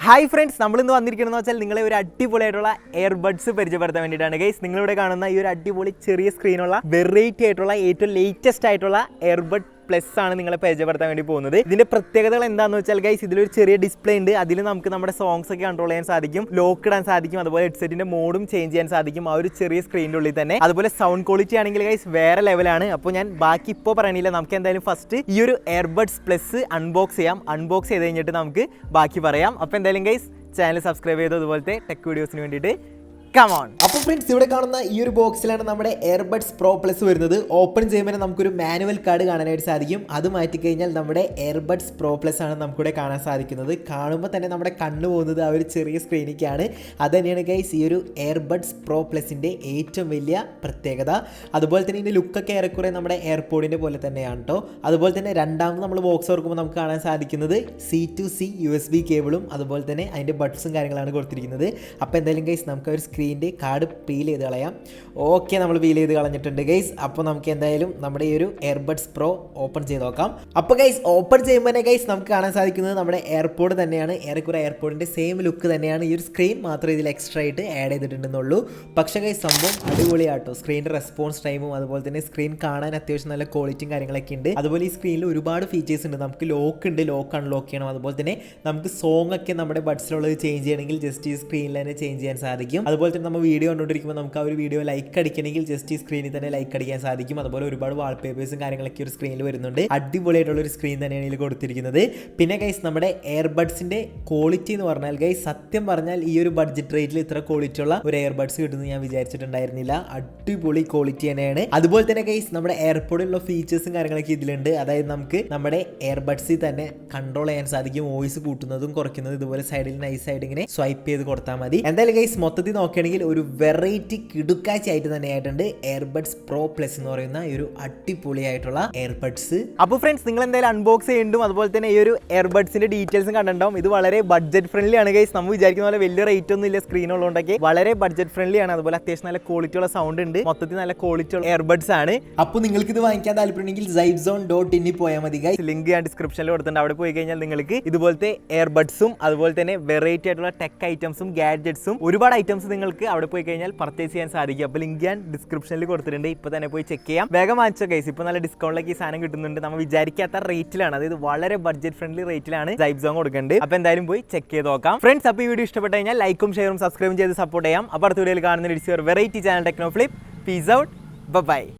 Hi friends, നമ്മളിന്ന് വന്നിരിക്കുന്നതെന്ന് വെച്ചാൽ നിങ്ങളെ ഒരു അടിപൊളിയായിട്ടുള്ള എയർബഡ്സ് പരിചയപ്പെടുത്താൻ വേണ്ടിയിട്ടാണ് ഗൈസ്. നിങ്ങളിവിടെ കാണുന്ന ഈ ഒരു അടിപൊളി ചെറിയ സ്ക്രീനുള്ള വെറൈറ്റി ആയിട്ടുള്ള ഏറ്റവും ലേറ്റസ്റ്റ് ആയിട്ടുള്ള എയർബഡ് പ്ലസ് ആണ് നിങ്ങളെ പരിചയപ്പെടുത്താൻ വേണ്ടി പോകുന്നത്. ഇതിന്റെ പ്രത്യേകതകൾ എന്താണെന്ന് വെച്ചാൽ ഗൈസ്, ഇതിലൊരു ചെറിയ ഡിസ്പ്ലേ ഉണ്ട്. അതിൽ നമുക്ക് നമ്മുടെ സോങ്സ് ഒക്കെ കൺട്രോൾ ചെയ്യാൻ സാധിക്കും, ലോക്ക് ഇടാൻ സാധിക്കും, അതുപോലെ ഹെഡ്സെറ്റിന്റെ മോഡും ചേഞ്ച് ചെയ്യാൻ സാധിക്കും ആ ഒരു ചെറിയ സ്ക്രീനിന്റെ ഉള്ളിൽ തന്നെ. അതുപോലെ സൗണ്ട് ക്വാളിറ്റി ആണെങ്കിൽ ഗൈസ് വേറെ ലെവലാണ്. അപ്പോൾ ഞാൻ ബാക്കി ഇപ്പോൾ പറയണില്ല, നമുക്ക് എന്തായാലും ഫസ്റ്റ് ഈ ഒരു എയർബഡ്സ് പ്ലസ് അൺബോക്സ് ചെയ്യാം. അൺബോക്സ് ചെയ്ത് കഴിഞ്ഞിട്ട് നമുക്ക് ബാക്കി പറയാം. അപ്പോൾ എന്തായാലും ഗൈസ് ചാനൽ സബ്സ്ക്രൈബ് ചെയ്തു, അതുപോലത്തെ ടെക് വീഡിയോസിന് വേണ്ടിയിട്ട് കമോൺ. അപ്പോൾ ഫ്രണ്ട്സ്, ഇവിടെ കാണുന്ന ഈ ഒരു ബോക്സിലാണ് നമ്മുടെ എയർബഡ്സ് പ്രോ പ്ലസ് വരുന്നത്. ഓപ്പൺ ചെയ്യുമ്പോൾ നമുക്കൊരു മാനുവൽ കാർഡ് കാണാനായിട്ട് സാധിക്കും. അത് മാറ്റിക്കഴിഞ്ഞാൽ നമ്മുടെ എയർബഡ്സ് പ്രോ പ്ലസ് ആണ് നമുക്കിവിടെ കാണാൻ സാധിക്കുന്നത്. കാണുമ്പോൾ തന്നെ നമ്മുടെ കണ്ണ് പോകുന്നത് ആ ഒരു ചെറിയ സ്ക്രീനിലേക്കാണ്. അത് തന്നെയാണ് ഗൈസ് ഈ ഒരു എയർബഡ്സ് പ്രോ പ്ലസിൻ്റെ ഏറ്റവും വലിയ പ്രത്യേകത. അതുപോലെ തന്നെ ഇതിൻ്റെ ലുക്കൊക്കെ ഏറെക്കുറെ നമ്മുടെ എയർപോഡിൻ്റെ പോലെ തന്നെയാണ് കേട്ടോ. അതുപോലെ തന്നെ രണ്ടാമത് നമ്മൾ ബോക്സ് തുറക്കുമ്പോൾ നമുക്ക് കാണാൻ സാധിക്കുന്നത് C2C USB കേബിളും അതുപോലെ തന്നെ അതിൻ്റെ ബഡ്സും കാര്യങ്ങളാണ് കൊടുത്തിരിക്കുന്നത്. അപ്പോൾ എന്തായാലും ഗൈസ് നമുക്ക് ഒരു സ്ക്രീനിൻ്റെ കാർഡ് പീൽ ചെയ്ത് കളയാം. ഓക്കെ, നമ്മൾ പീൽ ചെയ്ത് കളഞ്ഞിട്ടുണ്ട് ഗൈസ്. അപ്പോൾ നമുക്ക് എന്തായാലും നമ്മുടെ ഈ ഒരു എയർബഡ്സ് പ്രോ ഓപ്പൺ ചെയ്ത് നോക്കാം. അപ്പോൾ ഗൈസ് ഓപ്പൺ ചെയ്യുമ്പോൾ തന്നെ ഗൈസ് നമുക്ക് കാണാൻ സാധിക്കുന്നത് നമ്മുടെ എയർപോഡ് തന്നെയാണ്. ഏറെക്കുറെ എയർപോഡിൻ്റെ സെയിം ലുക്ക് തന്നെയാണ്. ഈ ഒരു സ്ക്രീൻ മാത്രമേ ഇതിൽ എക്സ്ട്രാ ആയിട്ട് ആഡ് ചെയ്തിട്ടുണ്ടെന്നുള്ളൂ. പക്ഷേ ഗൈസ് സംഭവം അടിപൊളിയാട്ടോ. സ്ക്രീനിൻ്റെ റെസ്പോൺസ് ടൈമും അതുപോലെ തന്നെ സ്ക്രീൻ കാണാൻ അത്യാവശ്യം നല്ല ക്വാളിറ്റിയും കാര്യങ്ങളൊക്കെ ഉണ്ട്. അതുപോലെ ഈ സ്ക്രീനിൽ ഒരുപാട് ഫീച്ചേഴ്സ് ഉണ്ട്. നമുക്ക് ലോക്ക് ഉണ്ട്, ലോക്ക് അൺലോക്ക് ചെയ്യണം. അതുപോലെ തന്നെ നമുക്ക് സോങ് ഒക്കെ നമ്മുടെ ബഡ്സിലുള്ളത് ചേഞ്ച് ചെയ്യണമെങ്കിൽ ജസ്റ്റ് ഈ സ്ക്രീനിൽ തന്നെ ചേഞ്ച് ചെയ്യാൻ സാധിക്കും. അതുപോലെ തന്നെ നമ്മൾ വീഡിയോ കണ്ടുകൊണ്ടിരിക്കുമ്പോൾ നമുക്ക് ആ ഒരു വീഡിയോ ലൈക്ക് അടിക്കണമെങ്കിൽ ജസ്റ്റ് ഈ സ്ക്രീനിൽ തന്നെ ലൈക്ക് അടിക്കാൻ സാധിക്കും. അതുപോലെ ഒരുപാട് വാൾപേപ്പേഴ്സും കാര്യങ്ങളൊക്കെ ഒരു സ്ക്രീനിൽ വരുന്നുണ്ട്. അടിപൊളിയായിട്ടുള്ള ഒരു സ്ക്രീൻ തന്നെയാണ് ഇതിൽ കൊടുത്തിരിക്കുന്നത്. പിന്നെ ഗൈസ് നമ്മുടെ എയർബഡ്സിന്റെ ക്വാളിറ്റി എന്ന് പറഞ്ഞാൽ ഗൈസ് സത്യം പറഞ്ഞാൽ ഈ ഒരു ബഡ്ജറ്റ് റേറ്റിൽ ഇത്ര ക്വാളിറ്റി ഉള്ള ഒരു എയർബഡ്സ് കിട്ടുമെന്ന് ഞാൻ വിചാരിച്ചിട്ടുണ്ടായിരുന്നില്ല. അടിപൊളി ക്വാളിറ്റി തന്നെയാണ്. അതുപോലെ തന്നെ ഗൈസ് നമ്മുടെ എയർപോഡിലുള്ള ഫീച്ചേഴ്സും കാര്യങ്ങളൊക്കെ ഇതിലുണ്ട്. അതായത് നമുക്ക് നമ്മുടെ എയർബഡ്സിൽ തന്നെ കൺട്രോൾ ചെയ്യാൻ സാധിക്കും, വോയിസ് കൂട്ടുന്നതും കുറയ്ക്കുന്നതും. ഇതുപോലെ സൈഡിൽ നൈസായിട്ട് ഇങ്ങനെ സ്വൈപ്പ് ചെയ്ത് കൊടുത്താൽ മതി. എന്തായാലും ഗൈസ് മൊത്തത്തിൽ നോക്കുകയാണെങ്കിൽ ഒരു വെറൈറ്റി കിടുക്കാഴ്ചയായിട്ട് തന്നെയായിട്ടുണ്ട് എയർബഡ്സ് പ്രോ പ്ലസ് എന്ന് പറയുന്ന ഈ ഒരു അടിപൊളിയായിട്ടുള്ള എയർബഡ്സ്. അപ്പോൾ ഫ്രണ്ട്സ്, നിങ്ങൾ എന്തായാലും അൺബോക്സ് ചെയ്യുന്നുണ്ടും അതുപോലെ തന്നെ ഈ ഒരു എയർബഡ്സിന്റെ ഡീറ്റെയിൽസും കണ്ടിട്ടുണ്ടാവും. ഇത് വളരെ ബഡ്ജറ്റ് ഫ്രണ്ട്ലി ആണ് ഗൈസ്. നമ്മൾ വിചാരിക്കുന്ന പോലെ വലിയ റേറ്റ് ഒന്നും ഇല്ല. സ്ക്രീൻ ഉള്ളതുകൊണ്ടൊക്കെ വളരെ ബഡ്ജറ്റ് ഫ്രണ്ട്ലി ആണ്. അതുപോലെ അത്യാവശ്യം നല്ല ക്വാളിറ്റി ഉള്ള സൗണ്ട് ഉണ്ട്. മൊത്തത്തിൽ നല്ല ക്വാളിറ്റി ഉള്ള എയർബഡ്സ് ആണ്. അപ്പോൾ നിങ്ങൾക്ക് ഇത് വാങ്ങിക്കാൻ താല്പര്യമുണ്ടെങ്കിൽ ZybeZone.in പോയാൽ മതി ഗൈസ്. ലിങ്ക് ഞാൻ ഡിസ്ക്രിപ്ഷനിൽ കൊടുത്തിട്ടുണ്ട്. അവിടെ പോയി കഴിഞ്ഞാൽ നിങ്ങൾക്ക് ഇതുപോലത്തെ എയർബഡ്സും അതുപോലെ തന്നെ വെറൈറ്റി ആയിട്ടുള്ള ടെക് ഐറ്റംസും ഗാഡ്ജറ്റ്സും ഒരുപാട് ഐറ്റംസ് നിങ്ങൾക്ക് അവിടെ പോയി കഴിഞ്ഞാൽ പർച്ചേസ് ചെയ്യാൻ സാധിക്കും. അപ്പോൾ ലിങ്ക് ഞാൻ ഡിസ്ക്രിപ്ഷനിൽ കൊടുത്തിട്ടുണ്ട്. ഇപ്പോൾ തന്നെ പോയി ചെക്ക് ചെയ്യാം. വേഗം വാങ്ങിച്ചോ ഗൈസ്. ഇപ്പോൾ നല്ല ഡിസ്കൗണ്ടിലേക്ക് ഈ സാധനം കിട്ടുന്നുണ്ട്. നമ്മൾ വിചാരിക്കാത്ത റേറ്റിലാണ്. അതായത് വളരെ ബഡ്ജറ്റ് ഫ്രണ്ട്ലി റേറ്റിലാണ് ZybeZone കൊടുക്കേണ്ടത്. അപ്പോൾ എന്തായാലും പോയി ചെക്ക് ചെയ്ത് നോക്കാം ഫ്രണ്ട്സ്. അപ്പോൾ ഈ വീഡിയോ ഇഷ്ടപ്പെട്ട് കഴിഞ്ഞാൽ ലൈക്കും ഷെയറും സബ്സ്ക്രൈബും ചെയ്ത് സപ്പോർട്ട് ചെയ്യാം. അപ്പോൾ അടുത്ത വീഡിയോയിൽ കാണുന്ന variety channel Techno Flip. Peace out, by.